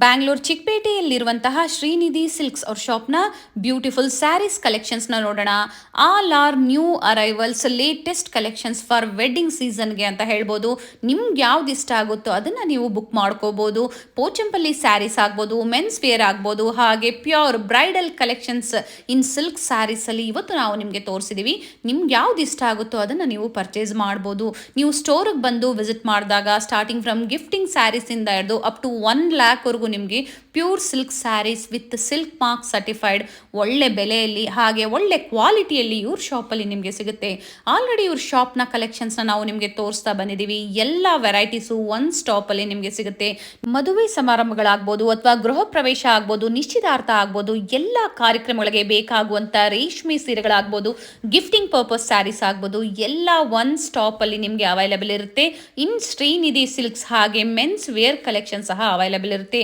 Bangalore ಚಿಕ್ಕಪೇಟೆಯಲ್ಲಿರುವಂತಹ Srinidhi silks ಅವ್ರ ಶಾಪ್ನ beautiful sarees ಕಲೆಕ್ಷನ್ಸ್ನ ನೋಡೋಣ. All are new arrivals, latest collections for wedding ಸೀಸನ್ಗೆ ಅಂತ ಹೇಳ್ಬೋದು. ನಿಮ್ಗೆ ಯಾವ್ದು ಇಷ್ಟ ಆಗುತ್ತೋ ಅದನ್ನು ನೀವು ಬುಕ್ ಮಾಡ್ಕೋಬೋದು. ಪೋಚಂಪಲ್ಲಿ ಸ್ಯಾರೀಸ್ ಆಗ್ಬೋದು, ಮೆನ್ಸ್ ವೇರ್ ಆಗ್ಬೋದು, ಹಾಗೆ ಪ್ಯೂರ್ ಬ್ರೈಡಲ್ ಕಲೆಕ್ಷನ್ಸ್ ಇನ್ ಸಿಲ್ಕ್ ಸ್ಯಾರೀಸಲ್ಲಿ ಇವತ್ತು ನಾವು ನಿಮಗೆ ತೋರಿಸಿದ್ದೀವಿ. ನಿಮ್ಗೆ ಯಾವ್ದು ಇಷ್ಟ ಆಗುತ್ತೋ ಅದನ್ನು ನೀವು ಪರ್ಚೇಸ್ ಮಾಡ್ಬೋದು. ನೀವು ಸ್ಟೋರಿಗೆ ಬಂದು ವಿಸಿಟ್ ಮಾಡಿದಾಗ ಸ್ಟಾರ್ಟಿಂಗ್ ಫ್ರಮ್ ಗಿಫ್ಟಿಂಗ್ ಸ್ಯಾರೀಸಿಂದ ಹಿಡಿದು ಅಪ್ ಟು 1 lakh ನಿಮಗೆ pure silk sarees with silk mark certified ಒಳ್ಳೆ ಬೆಲೆಯಲ್ಲಿ ಹಾಗೆ ಒಳ್ಳೆ ಕ್ವಾಲಿಟಿಯಲ್ಲಿ ಇವ್ರ ಶಾಪಲ್ಲಿ ನಿಮಗೆ ಸಿಗುತ್ತೆ. ಆಲ್ರೆಡಿ ಇವ್ರ ಶಾಪ್ನ ಕಲೆಕ್ಷನ್ಸ್ನ ನಾವು ನಿಮಗೆ ತೋರಿಸ್ತಾ ಬಂದಿದ್ದೀವಿ. ಎಲ್ಲ ವೆರೈಟೀಸು ಒನ್ ಸ್ಟಾಪಲ್ಲಿ ನಿಮಗೆ ಸಿಗುತ್ತೆ. ಮದುವೆ ಸಮಾರಂಭಗಳಾಗ್ಬೋದು ಅಥವಾ ಗೃಹ ಪ್ರವೇಶ ಆಗ್ಬೋದು, ನಿಶ್ಚಿತಾರ್ಥ ಆಗ್ಬೋದು, ಎಲ್ಲ ಕಾರ್ಯಕ್ರಮಗಳಿಗೆ ಬೇಕಾಗುವಂಥ ರೇಷ್ಮೆ ಸೀರೆಗಳಾಗ್ಬೋದು, ಗಿಫ್ಟಿಂಗ್ ಪರ್ಪಸ್ ಸ್ಯಾರೀಸ್ ಆಗ್ಬೋದು, ಎಲ್ಲ ಒನ್ ಸ್ಟಾಪಲ್ಲಿ ನಿಮಗೆ ಅವೈಲೇಬಲ್ ಇರುತ್ತೆ. ಇನ್ ಶ್ರೀನಿಧಿ ಸಿಲ್ಕ್ಸ್ ಹಾಗೆ ಮೆನ್ಸ್ ವೇರ್ ಕಲೆಕ್ಷನ್ ಸಹ ಅವೈಲೇಬಲ್ ಇರುತ್ತೆ.